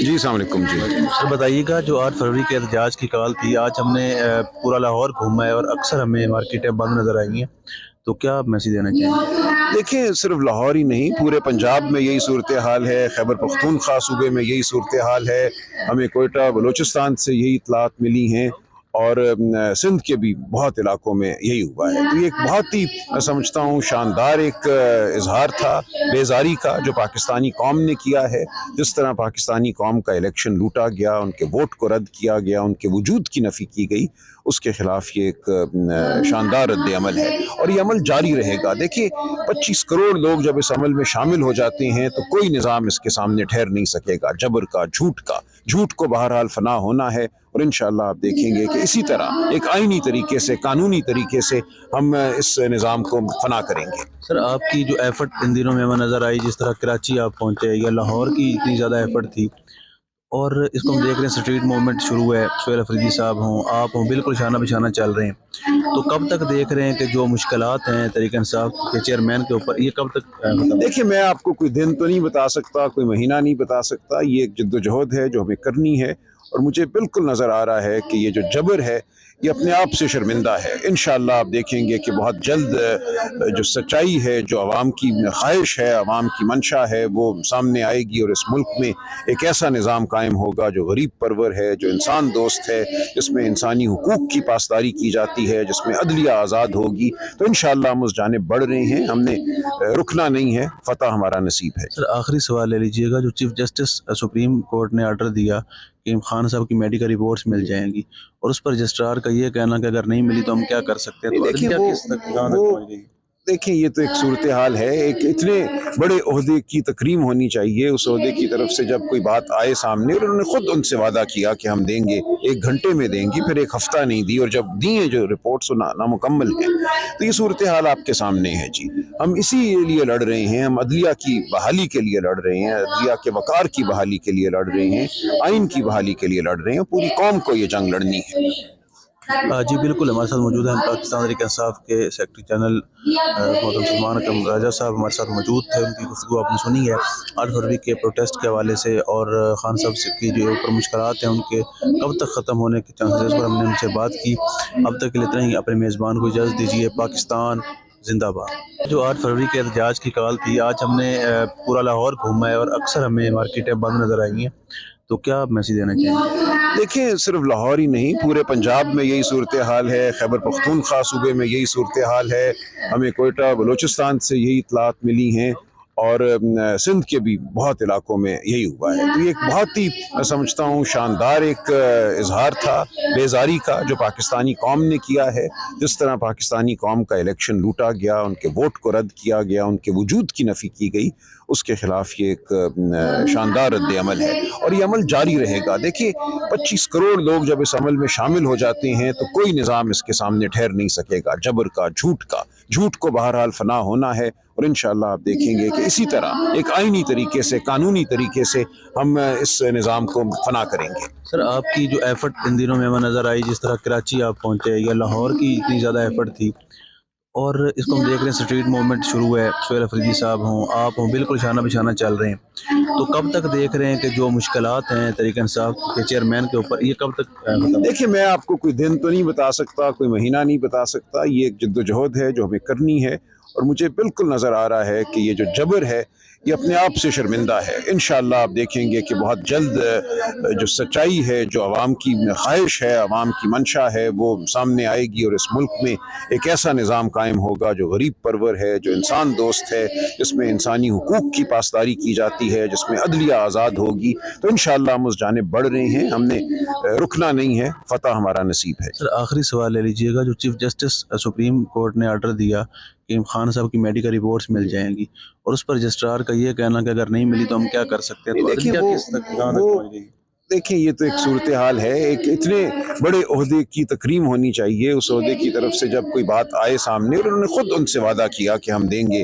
جی السلام علیکم جی۔ سر بتائیے گا، جو 8 فروری کے احتجاج کی کال تھی، آج ہم نے پورا لاہور گھوما ہے اور اکثر ہمیں مارکیٹیں بند نظر آئی ہیں، تو کیا آپ میسیج دینا چاہیں گے؟ دیکھیں، صرف لاہور ہی نہیں، پورے پنجاب میں یہی صورتحال ہے، خیبر پختونخوا صوبے میں یہی صورتحال ہے، ہمیں کوئٹہ بلوچستان سے یہی اطلاعات ملی ہیں، اور سندھ کے بھی بہت علاقوں میں یہی ہوا ہے۔ تو یہ ایک بہت ہی میں سمجھتا ہوں شاندار ایک اظہار تھا بیزاری کا جو پاکستانی قوم نے کیا ہے۔ جس طرح پاکستانی قوم کا الیکشن لوٹا گیا، ان کے ووٹ کو رد کیا گیا، ان کے وجود کی نفی کی گئی، اس کے خلاف یہ ایک شاندار رد عمل ہے، اور یہ عمل جاری رہے گا۔ دیکھیے، 25 کروڑ لوگ جب اس عمل میں شامل ہو جاتے ہیں تو کوئی نظام اس کے سامنے ٹھہر نہیں سکے گا، جبر کا، جھوٹ کو بہرحال فنا ہونا ہے، اور انشاءاللہ آپ دیکھیں گے کہ اسی طرح ایک آئینی طریقے سے، قانونی طریقے سے ہم اس نظام کو فنا کریں گے۔ سر، آپ کی جو ایفرٹ ان دنوں میں ہمیں نظر آئی، جس طرح کراچی آپ پہنچے یا لاہور کی اتنی زیادہ ایفرٹ تھی، اور اس کو ہم دیکھ رہے ہیں اسٹریٹ موومنٹ شروع ہے، سہیل افریدی صاحب ہوں، آپ ہوں، بالکل شانہ بشانہ چل رہے ہیں، تو کب تک دیکھ رہے ہیں کہ جو مشکلات ہیں تحریک انصاف کے چیئرمین کے اوپر، یہ کب تک ختم؟ دیکھیں، میں آپ کو کوئی دن تو نہیں بتا سکتا، کوئی مہینہ نہیں بتا سکتا، یہ ایک جد و جہد ہے جو ہمیں کرنی ہے، اور مجھے بالکل نظر آ رہا ہے کہ یہ جو جبر ہے یہ اپنے آپ سے شرمندہ ہے۔ انشاءاللہ آپ دیکھیں گے کہ بہت جلد جو سچائی ہے، جو عوام کی خواہش ہے، عوام کی منشا ہے، وہ سامنے آئے گی، اور اس ملک میں ایک ایسا نظام قائم ہوگا جو غریب پرور ہے، جو انسان دوست ہے، جس میں انسانی حقوق کی پاسداری کی جاتی ہے، جس میں عدلیہ آزاد ہوگی۔ تو انشاءاللہ ہم اس جانب بڑھ رہے ہیں، ہم نے رکنا نہیں ہے، فتح ہمارا نصیب ہے۔ سر، آخری سوال لے لیجئے گا، جو چیف جسٹس سپریم کورٹ نے آرڈر دیا کہ خان صاحب کی میڈیکل رپورٹس مل جائیں گی، اور اس پر رجسٹرار کا یہ کہنا کہ اگر نہیں ملی تو ہم کیا کر سکتے ہیں، تو دیکھیں عدلیہ وہ کس تک کہاں تک پہنچ گئی؟ دیکھیں، یہ تو ایک صورتحال ہے، ایک اتنے بڑے عہدے کی تکریم ہونی چاہیے، اس عہدے کی طرف سے جب کوئی بات آئے سامنے، اور انہوں نے خود ان سے وعدہ کیا کہ ہم دیں گے، 1 گھنٹے میں دیں گے، پھر 1 ہفتہ نہیں دی، اور جب دی ہیں جو رپورٹس نامکمل ہیں، تو یہ صورتحال آپ کے سامنے ہے جی۔ ہم اسی لیے لڑ رہے ہیں، ہم عدلیہ کی بحالی کے لیے لڑ رہے ہیں، عدلیہ کے وقار کی بحالی کے لیے لڑ رہے ہیں، آئین کی بحالی کے لیے لڑ رہے ہیں، پوری قوم کو یہ جنگ لڑنی ہے۔ جی بالکل، ہمارے ساتھ موجود ہیں پاکستان تحریک انصاف کے سیکرٹری جنرل محترم سلمان اکرم راجہ صاحب، ہمارے ساتھ موجود تھے، ان کی گفتگو آپ نے سنی ہے 8 فروری کے پروٹیسٹ کے حوالے سے، اور خان صاحب کی جو اوپر مشکلات ہیں ان کے کب تک ختم ہونے کے چانسز، اس پر ہم نے ان سے بات کی۔ اب تک کے لیے اتنا ہی، اپنے میزبان کو اجازت دیجیے۔ پاکستان زندہ باد۔ جو 8 فروری کے احتجاج کی کال تھی، آج ہم نے پورا لاہور گھوما ہے اور اکثر ہمیں مارکیٹیں بند نظر آئی ہیں، تو کیا آپ میسیج دینا چاہیں گے؟ دیکھیں، صرف لاہور ہی نہیں، پورے پنجاب میں یہی صورتحال ہے، خیبر پختونخوا صوبے میں یہی صورتحال ہے، ہمیں کوئٹہ بلوچستان سے یہی اطلاعات ملی ہیں، اور سندھ کے بھی بہت علاقوں میں یہی ہوا ہے۔ تو یہ ایک بہت ہی میں سمجھتا ہوں شاندار ایک اظہار تھا بیزاری کا جو پاکستانی قوم نے کیا ہے۔ جس طرح پاکستانی قوم کا الیکشن لوٹا گیا، ان کے ووٹ کو رد کیا گیا، ان کے وجود کی نفی کی گئی، اس کے خلاف یہ ایک شاندار رد عمل ہے، اور یہ عمل جاری رہے گا۔ دیکھیے، 25 کروڑ لوگ جب اس عمل میں شامل ہو جاتے ہیں تو کوئی نظام اس کے سامنے ٹھہر نہیں سکے گا، جبر کا، جھوٹ کو بہرحال فنا ہونا ہے، اور انشاءاللہ آپ دیکھیں گے کہ اسی طرح ایک آئینی طریقے سے، قانونی طریقے سے ہم اس نظام کو فنا کریں گے۔ سر، آپ کی جو ایفرٹ ان دنوں میں ہمیں نظر آئی، جس طرح کراچی آپ پہنچے یا لاہور کی اتنی زیادہ ایفرٹ تھی، اور اس کو ہم دیکھ رہے ہیں اسٹریٹ موومنٹ شروع ہے، سہیل افریدی صاحب ہوں، آپ ہوں، بالکل شانہ بشانہ چل رہے ہیں، تو کب تک دیکھ رہے ہیں کہ جو مشکلات ہیں تحریک انصاف کے چیئرمین کے اوپر، یہ کب تک ختم؟ دیکھیں، میں آپ کو کوئی دن تو نہیں بتا سکتا، کوئی مہینہ نہیں بتا سکتا، یہ ایک جد و جہد ہے جو ہمیں کرنی ہے، اور مجھے بالکل نظر آ رہا ہے کہ یہ جو جبر ہے یہ اپنے آپ سے شرمندہ ہے۔ انشاءاللہ آپ دیکھیں گے کہ بہت جلد جو سچائی ہے، جو عوام کی خواہش ہے، عوام کی منشا ہے، وہ سامنے آئے گی، اور اس ملک میں ایک ایسا نظام قائم ہوگا جو غریب پرور ہے، جو انسان دوست ہے، جس میں انسانی حقوق کی پاسداری کی جاتی ہے، جس میں عدلیہ آزاد ہوگی۔ تو انشاءاللہ ہم اس جانب بڑھ رہے ہیں، ہم نے رکنا نہیں ہے، فتح ہمارا نصیب ہے۔ سر، آخری سوال لے لیجئے گا، جو چیف جسٹس سپریم کورٹ نے آرڈر دیا کہ خان صاحب کی میڈیکل رپورٹس مل جائیں گی، اور اس پر رجسٹرار کا یہ کہنا کہ اگر نہیں ملی تو ہم کیا کر سکتے ہیں، تو دیکھیں عدلیہ وہ کس تک کہاں تک پہنچ گئی؟ دیکھیں، یہ تو ایک صورتحال ہے، ایک اتنے بڑے عہدے کی تکریم ہونی چاہیے، اس عہدے کی طرف سے جب کوئی بات آئے سامنے، اور انہوں نے خود ان سے وعدہ کیا کہ ہم دیں گے،